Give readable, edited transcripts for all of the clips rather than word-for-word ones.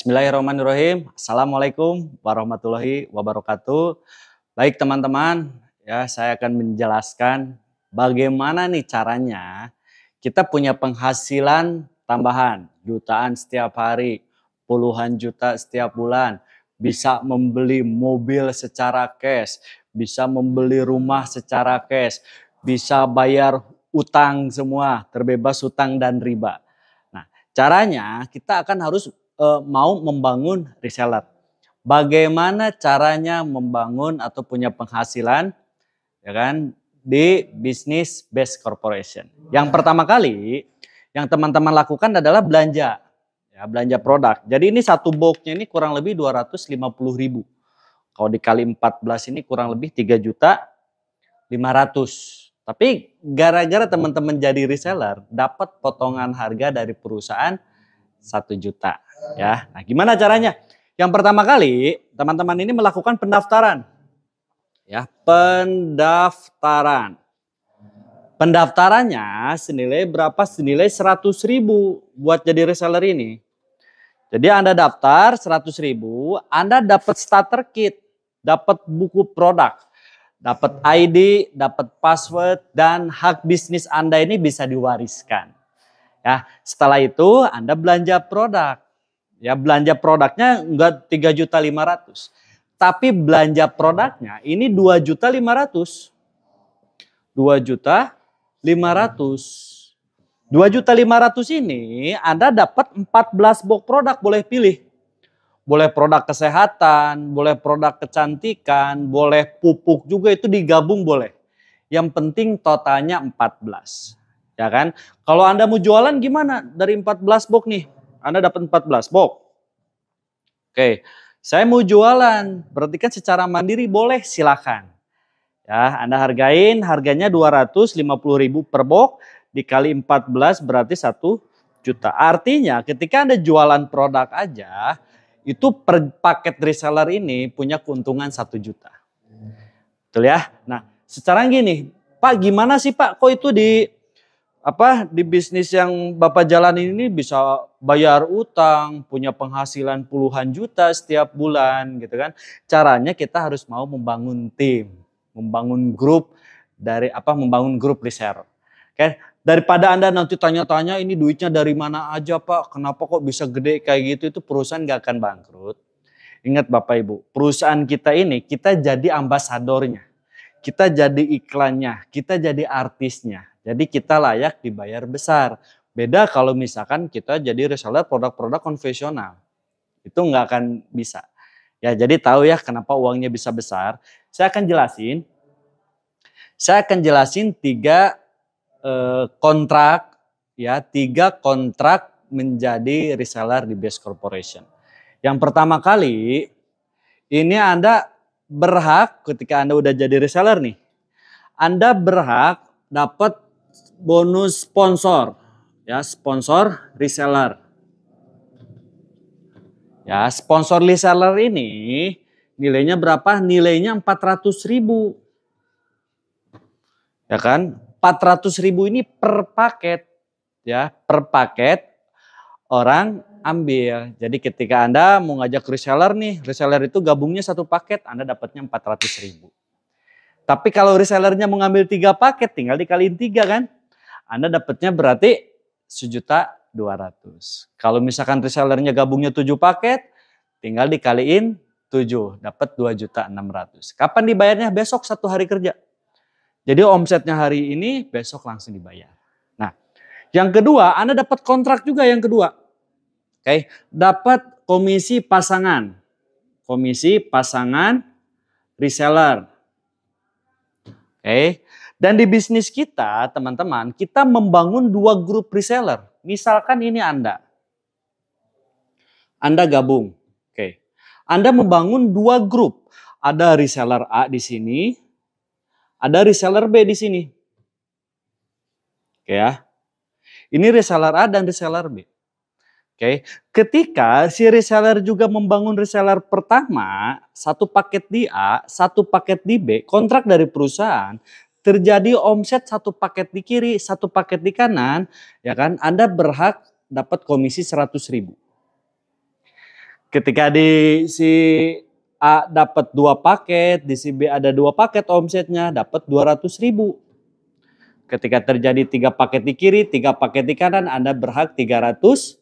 Bismillahirrahmanirrahim. Assalamualaikum warahmatullahi wabarakatuh. Baik teman-teman, ya saya akan menjelaskan bagaimana nih caranya kita punya penghasilan tambahan jutaan setiap hari, puluhan juta setiap bulan, bisa membeli mobil secara cash, bisa membeli rumah secara cash, bisa bayar utang semua, terbebas utang dan riba. Nah, caranya kita akan harus mau membangun reseller. Bagaimana caranya membangun atau punya penghasilan, ya kan, di bisnis based corporation. Yang pertama kali yang teman-teman lakukan adalah belanja, ya, belanja produk. Jadi ini satu boxnya ini kurang lebih 250.000. Kalau dikali 14 ini kurang lebih 3.500.000. Tapi gara-gara teman-teman jadi reseller, dapat potongan harga dari perusahaan 1 juta. Ya, nah gimana caranya? Yang pertama kali teman-teman ini melakukan pendaftaran. Ya, pendaftaran. Pendaftarannya senilai berapa? Senilai 100.000 buat jadi reseller ini. Jadi Anda daftar 100.000, Anda dapat starter kit, dapat buku produk, dapat ID, dapat password, dan hak bisnis Anda ini bisa diwariskan. Ya, setelah itu Anda belanja produk. Ya, belanja produknya enggak 3.500.000. Tapi belanja produknya ini 2.500.000. 2.500.000. 2.500.000 ini Anda dapat 14 box produk, boleh pilih. Boleh produk kesehatan, boleh produk kecantikan, boleh pupuk juga, itu digabung boleh. Yang penting totalnya 14. Ya kan? Kalau Anda mau jualan gimana? Dari 14 box nih, Anda dapat 14 box. Oke, saya mau jualan, berarti kan secara mandiri boleh, silakan. Ya, Anda harganya 250.000 per box, dikali 14 berarti 1 juta. Artinya ketika Anda jualan produk aja, itu per paket reseller ini punya keuntungan 1 juta. Betul ya? Nah, secara gini, Pak gimana sih Pak, kok itu di bisnis yang Bapak jalanin ini bisa bayar utang, punya penghasilan puluhan juta setiap bulan gitu kan. Caranya kita harus mau membangun tim, membangun grup membangun grup reseller. Oke, daripada Anda nanti tanya-tanya ini duitnya dari mana aja Pak, kenapa kok bisa gede kayak gitu, itu perusahaan gak akan bangkrut. Ingat Bapak Ibu, perusahaan kita ini kita jadi ambasadornya. Kita jadi iklannya, kita jadi artisnya. Jadi kita layak dibayar besar. Beda kalau misalkan kita jadi reseller produk-produk konvensional. Itu nggak akan bisa. Ya, jadi tahu ya kenapa uangnya bisa besar. Saya akan jelasin 3 kontrak, ya, 3 kontrak menjadi reseller di Best Corporation. Yang pertama kali, ini Anda berhak ketika Anda udah jadi reseller nih, Anda berhak dapat bonus sponsor, ya, sponsor reseller. Ya, sponsor reseller ini nilainya berapa? Nilainya 400.000. Ya kan? 400.000 ini per paket, ya, per paket orang ambil. Jadi ketika Anda mau ngajak reseller nih, reseller itu gabungnya 1 paket, Anda dapatnya 400.000. Tapi kalau resellernya mau ngambil 3 paket, tinggal dikaliin 3 kan. Anda dapatnya berarti 1.200.000. Kalau misalkan resellernya gabungnya 7 paket, tinggal dikaliin 7, dapat 2.600.000. Kapan dibayarnya? Besok 1 hari kerja. Jadi omsetnya hari ini, besok langsung dibayar. Nah, yang kedua, Anda dapat kontrak juga yang kedua. Oke, dapat komisi pasangan. Komisi pasangan reseller. Oke, dan di bisnis kita teman-teman, kita membangun 2 grup reseller. Misalkan ini Anda gabung. Oke, Anda membangun 2 grup. Ada reseller A di sini, ada reseller B di sini. Oke ya, ini reseller A dan reseller B. Oke, ketika si reseller juga membangun reseller pertama, 1 paket di A, 1 paket di B, kontrak dari perusahaan, terjadi omset 1 paket di kiri, 1 paket di kanan, ya kan? Anda berhak dapat komisi 100.000. Ketika di si A dapat 2 paket, di si B ada 2 paket omsetnya, dapat 200.000. Ketika terjadi 3 paket di kiri, 3 paket di kanan, Anda berhak 300.000.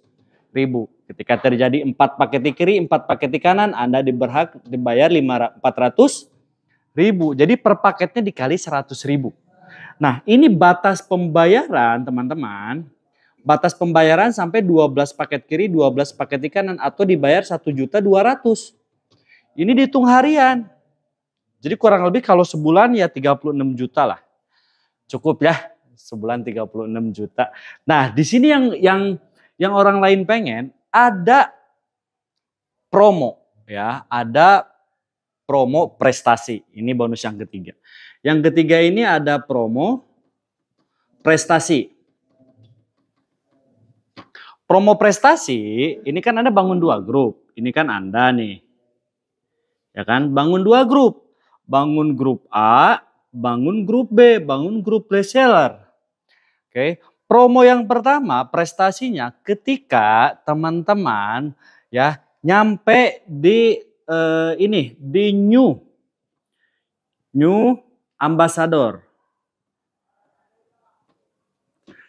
Ketika terjadi 4 paket di kiri, 4 paket di kanan, Anda berhak dibayar 400.000. Jadi per paketnya dikali 100.000. Nah, ini batas pembayaran, teman-teman. Batas pembayaran sampai 12 paket kiri, 12 paket di kanan, atau dibayar 1.200.000. Ini dihitung harian. Jadi kurang lebih kalau sebulan ya 36 juta lah. Cukup ya, sebulan 36 juta. Nah, di sini yang orang lain pengen ada promo ya, ada promo prestasi. Ini bonus yang ketiga. Yang ketiga ini ada promo prestasi. Promo prestasi, ini kan Anda bangun 2 grup. Ini kan Anda nih. Ya kan, bangun 2 grup. Bangun grup A, bangun grup B, bangun grup reseller. Oke. Promo yang pertama prestasinya ketika teman-teman ya nyampe di di new ambassador.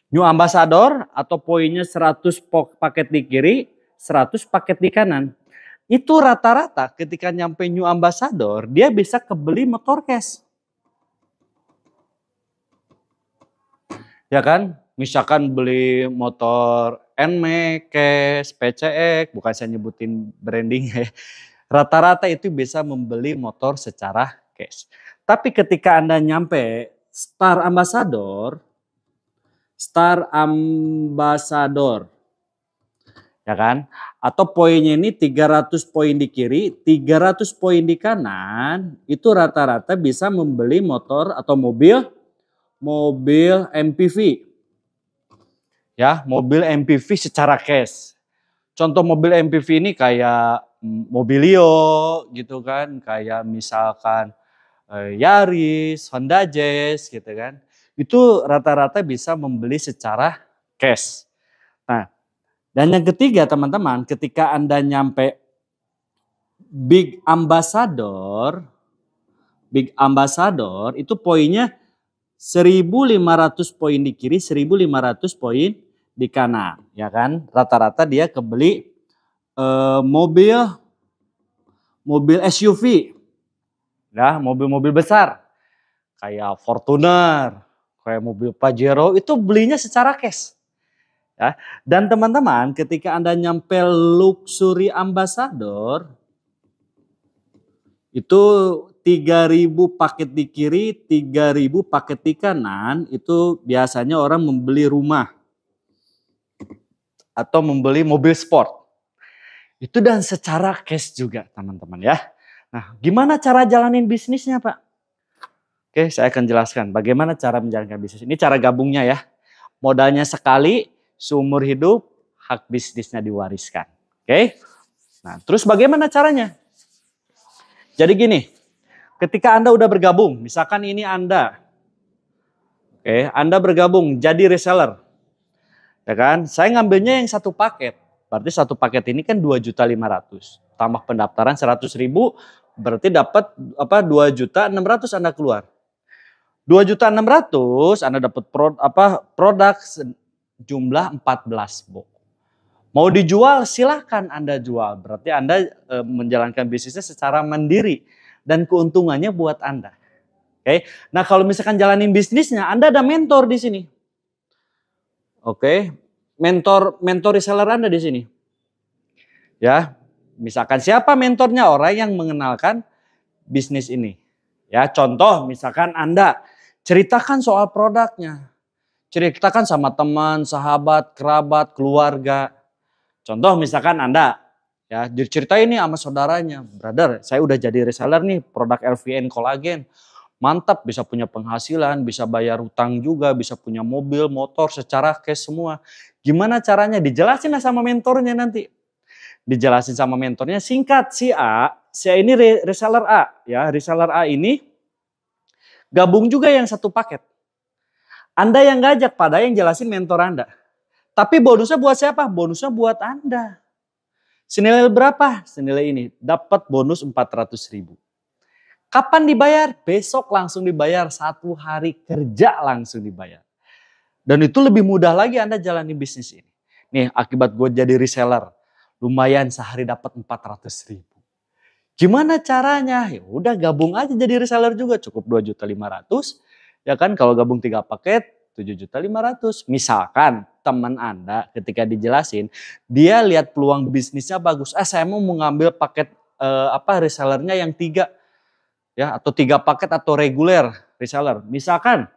New ambassador atau poinnya 100 paket di kiri, 100 paket di kanan. Itu rata-rata ketika nyampe new ambassador, dia bisa kebeli motor cash. Ya kan? Misalkan beli motor NMAX, cash, PCX, bukan saya nyebutin branding ya. Rata-rata itu bisa membeli motor secara cash. Tapi ketika Anda nyampe Star Ambassador, ya kan? Atau poinnya ini 300 poin di kiri, 300 poin di kanan, itu rata-rata bisa membeli motor atau mobil MPV. Ya, mobil MPV secara cash. Contoh mobil MPV ini kayak Mobilio gitu kan, kayak misalkan Yaris, Honda Jazz gitu kan. Itu rata-rata bisa membeli secara cash. Nah, dan yang ketiga teman-teman, ketika Anda nyampe Big Ambassador itu poinnya 1.500 poin di kiri, 1.500 poin di kanan, ya kan? Rata-rata dia kebeli mobil SUV, ya, mobil-mobil besar, kayak Fortuner, kayak mobil Pajero, itu belinya secara cash. Ya. Dan teman-teman, ketika Anda nyampe Luxury Ambassador, itu 3.000 paket di kiri, 3.000 paket di kanan, itu biasanya orang membeli rumah atau membeli mobil sport. Itu dan secara cash juga teman-teman ya. Nah, gimana cara jalanin bisnisnya Pak? Oke, saya akan jelaskan bagaimana cara menjalankan bisnis. Ini cara gabungnya ya. Modalnya sekali, seumur hidup, hak bisnisnya diwariskan. Oke. Nah, terus bagaimana caranya? Jadi gini, ketika Anda udah bergabung, misalkan ini Anda, Anda bergabung jadi reseller. Ya kan? Saya ngambilnya yang 1 paket. Berarti 1 paket ini kan 2.500.000. Tambah pendaftaran 100.000, berarti dapat 2.600.000 Anda keluar. 2.600.000 Anda dapat produk jumlah 14 box. Mau dijual silahkan Anda jual. Berarti Anda menjalankan bisnisnya secara mandiri dan keuntungannya buat Anda. Oke. Nah, kalau misalkan jalanin bisnisnya, Anda ada mentor di sini. Oke. Mentor reseller Anda di sini. Ya, misalkan siapa mentornya? Orang yang mengenalkan bisnis ini. Ya, contoh misalkan Anda ceritakan soal produknya. Ceritakan sama teman, sahabat, kerabat, keluarga. Contoh misalkan Anda ya diceritain nih sama saudaranya, brother, saya udah jadi reseller nih produk LVN kolagen. Mantap, bisa punya penghasilan, bisa bayar hutang juga, bisa punya mobil, motor secara cash semua. Gimana caranya? Dijelasin sama mentornya nanti. Dijelasin sama mentornya singkat, si A ini reseller A ya, reseller A ini gabung juga yang 1 paket. Anda yang ngajak, pada yang jelasin mentor Anda. Tapi bonusnya buat siapa? Bonusnya buat Anda. Senilai berapa? Senilai ini, dapat bonus 400.000. Kapan dibayar? Besok langsung dibayar, 1 hari kerja langsung dibayar. Dan itu lebih mudah lagi Anda jalani bisnis ini. Nih akibat gue jadi reseller, lumayan sehari dapat 400.000. Gimana caranya? Ya udah gabung aja jadi reseller juga, cukup 2.500.000. Ya kan kalau gabung 3 paket 7.500.000. Misalkan teman Anda ketika dijelasin, dia lihat peluang bisnisnya bagus. Saya mau ngambil paket resellernya yang 3 ya, atau 3 paket atau reguler reseller. Misalkan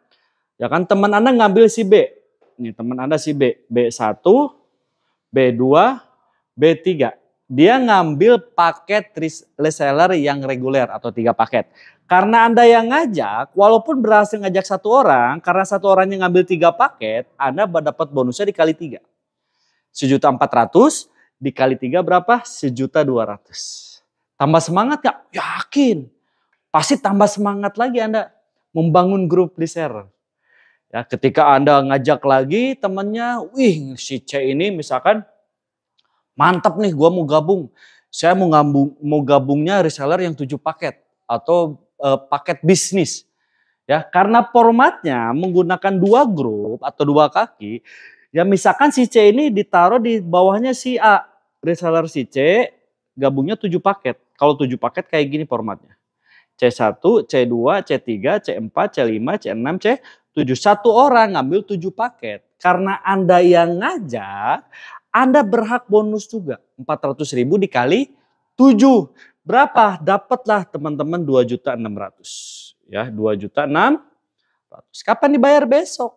ya kan teman Anda ngambil si B. Nih teman Anda si B, B1, B2, B3. Dia ngambil paket reseller yang reguler atau 3 paket. Karena Anda yang ngajak, walaupun berhasil ngajak 1 orang, karena 1 orang yang ngambil 3 paket, Anda dapat bonusnya dikali 3. 1.400.000 dikali 3 berapa? 1.200.000. Tambah semangat gak? Yakin. Pasti tambah semangat lagi Anda membangun grup reseller. Ya, ketika Anda ngajak lagi temannya, wih si C ini misalkan, mantap nih gua mau gabung. Saya mau gabungnya reseller yang 7 paket atau paket bisnis. Ya, karena formatnya menggunakan 2 grup atau 2 kaki. Ya misalkan si C ini ditaruh di bawahnya si A. Reseller si C gabungnya 7 paket. Kalau 7 paket kayak gini formatnya. C1, C2, C3, C4, C5, C6, C7. 1 orang ngambil 7 paket. Karena Anda yang ngajak, Anda berhak bonus juga. 400.000 dikali 7. Berapa? Dapatlah teman-teman 2.600.000. Ya, 2.600.000. Kapan dibayar? Besok.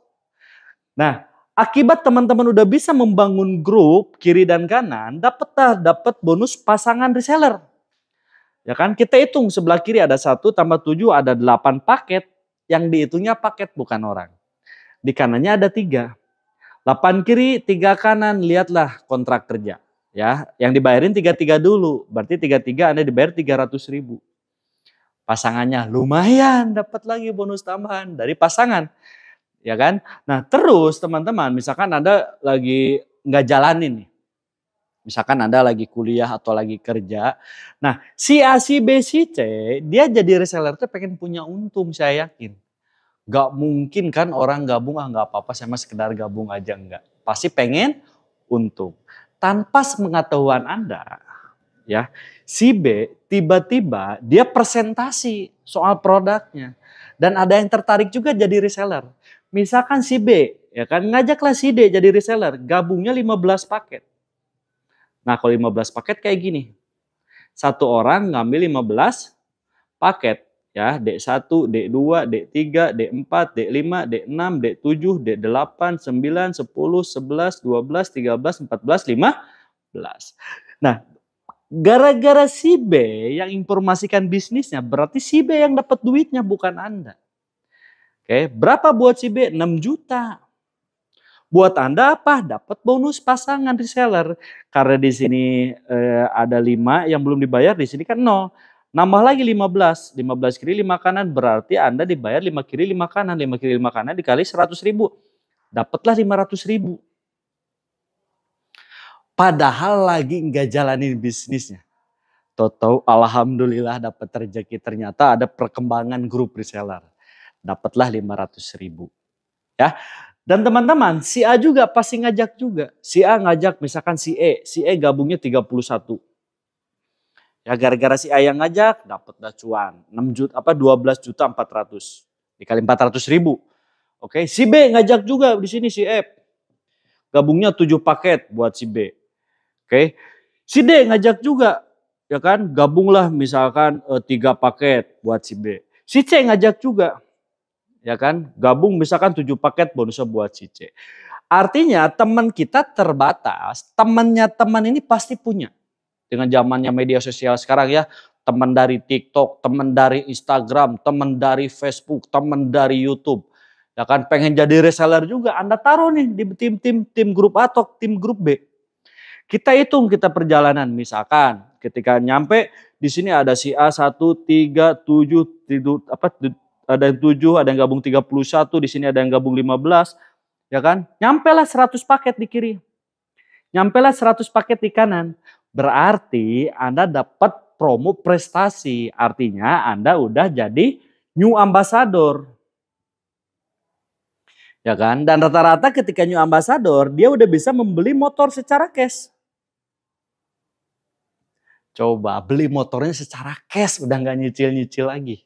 Nah, akibat teman-teman udah bisa membangun grup kiri dan kanan, dapat bonus pasangan reseller. Ya kan, kita hitung sebelah kiri ada 1 tambah 7 ada 8 paket. Yang dihitungnya paket bukan orang. Di kanannya ada 3. 8 kiri, 3 kanan, lihatlah kontrak kerja. Ya, yang dibayarin 3-3 dulu. Berarti 3-3 Anda dibayar 300.000. Pasangannya lumayan dapat lagi bonus tambahan dari pasangan. Ya kan? Nah, terus teman-teman, misalkan Anda lagi nggak jalanin nih. Misalkan Anda lagi kuliah atau lagi kerja. Nah, si A, si B, si C, dia jadi reseller tuh pengen punya untung, saya yakin. Gak mungkin kan orang gabung, gak apa-apa saya mah sekedar gabung aja, enggak. Pasti pengen untung. Tanpa sepengetahuan Anda, ya, si B tiba-tiba dia presentasi soal produknya. Dan ada yang tertarik juga jadi reseller. Misalkan si B, ya kan, ngajaklah si D jadi reseller, gabungnya 15 paket. Nah kalau 15 paket kayak gini. 1 orang ngambil 15 paket. Ya, D1, D2, D3, D4, D5, D6, D7, D8, 9, 10, 11, 12, 13, 14, 15. Nah, gara-gara si B yang informasikan bisnisnya, berarti si B yang dapat duitnya bukan Anda. Oke, berapa buat si B? 6 juta. Buat Anda apa? Dapat bonus pasangan reseller. Karena di sini ada 5 yang belum dibayar, di sini kan 0. Nambah lagi 15. 15 kiri 5 kanan berarti Anda dibayar 5 kiri 5 kanan. 5 kiri 5 kanan dikali 100.000. Dapatlah 500.000. Padahal lagi nggak jalanin bisnisnya. Tahu-tahu alhamdulillah dapat rezeki, ternyata ada perkembangan grup reseller. Dapatlah 500.000. Ya. Dan teman-teman, si A juga pasti ngajak juga. Si A ngajak misalkan si E. Si E gabungnya 31. Ya gara-gara si A yang ngajak dapat dah cuan. 12.400.000 dikali 400.000. Oke, si B ngajak juga di sini si F. Gabungnya 7 paket buat si B. Oke. Si D ngajak juga. Ya kan? Gabunglah misalkan 3 paket buat si B. Si C ngajak juga. Ya kan? Gabung misalkan 7 paket bonusnya buat si C. Artinya teman kita terbatas. Temannya teman ini pasti punya. Dengan zamannya media sosial sekarang ya, teman dari TikTok, teman dari Instagram, teman dari Facebook, teman dari YouTube. Ya kan, pengen jadi reseller juga, Anda taruh nih di tim grup A atau tim grup B. Kita hitung kita perjalanan, misalkan ketika nyampe di sini ada si A 1, 3, 7, ada yang 7, ada yang gabung 31, di sini ada yang gabung 15, ya kan? Nyampe lah 100 paket di kiri. Nyampe lah 100 paket di kanan. Berarti Anda dapat promo prestasi. Artinya Anda udah jadi new ambassador. Ya kan? Dan rata-rata ketika new ambassador, dia udah bisa membeli motor secara cash. Coba beli motornya secara cash, udah nggak nyicil-nyicil lagi.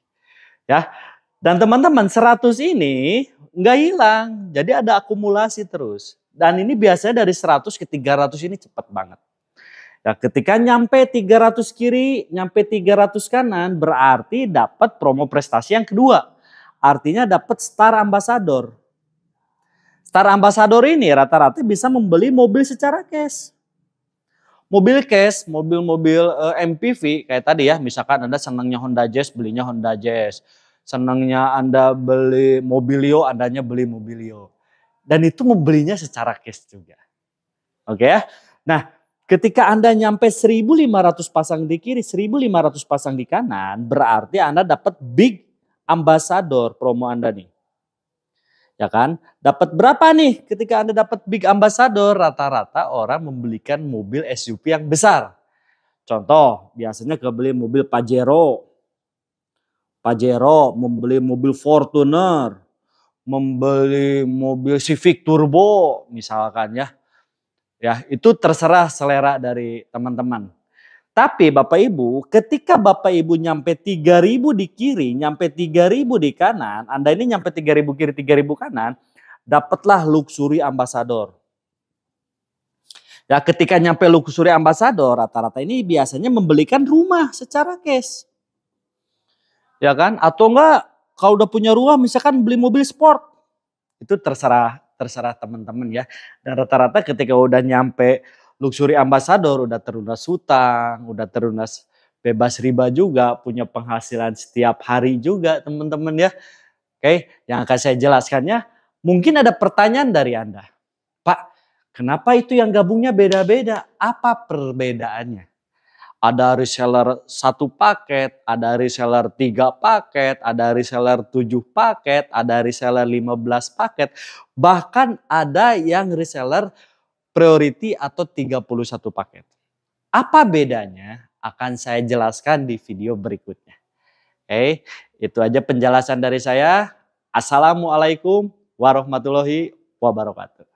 Ya. Dan teman-teman 100 ini nggak hilang. Jadi ada akumulasi terus. Dan ini biasanya dari 100 ke 300 ini cepat banget. Ya, ketika nyampe 300 kiri, nyampe 300 kanan, berarti dapat promo prestasi yang kedua. Artinya dapat Star Ambassador. Star Ambassador ini rata-rata bisa membeli mobil secara cash. Mobil cash, mobil-mobil MPV kayak tadi ya, misalkan Anda senangnya Honda Jazz, belinya Honda Jazz. Senangnya Anda beli Mobilio, Andanya beli Mobilio. Dan itu membelinya secara cash juga. Oke ya. Nah, ketika Anda nyampe 1.500 pasang di kiri, 1.500 pasang di kanan, berarti Anda dapat big ambassador promo Anda nih. Ya kan? Dapat berapa nih ketika Anda dapat big ambassador? Rata-rata orang membelikan mobil SUV yang besar. Contoh, biasanya kebeli mobil Pajero, membeli mobil Fortuner, membeli mobil Civic Turbo misalkan ya. Ya, itu terserah selera dari teman-teman. Tapi Bapak Ibu, ketika Bapak Ibu nyampe 3.000 di kiri, nyampe 3.000 di kanan, Anda ini nyampe 3.000 kiri, 3.000 kanan, dapatlah luxury ambassador. Ya, ketika nyampe luxury ambassador, rata-rata ini biasanya membelikan rumah secara cash. Ya kan? Atau enggak kalau udah punya rumah misalkan beli mobil sport. Itu terserah teman-teman ya. Dan rata-rata ketika udah nyampe luxury ambassador, udah terlunas hutang, udah terlunas bebas riba juga, punya penghasilan setiap hari juga teman-teman ya. Oke, yang akan saya jelaskannya, mungkin ada pertanyaan dari Anda. Pak, kenapa itu yang gabungnya beda-beda? Apa perbedaannya? Ada reseller 1 paket, ada reseller 3 paket, ada reseller 7 paket, ada reseller 15 paket. Bahkan ada yang reseller priority atau 31 paket. Apa bedanya? Akan saya jelaskan di video berikutnya. Oke, itu aja penjelasan dari saya. Assalamualaikum warahmatullahi wabarakatuh.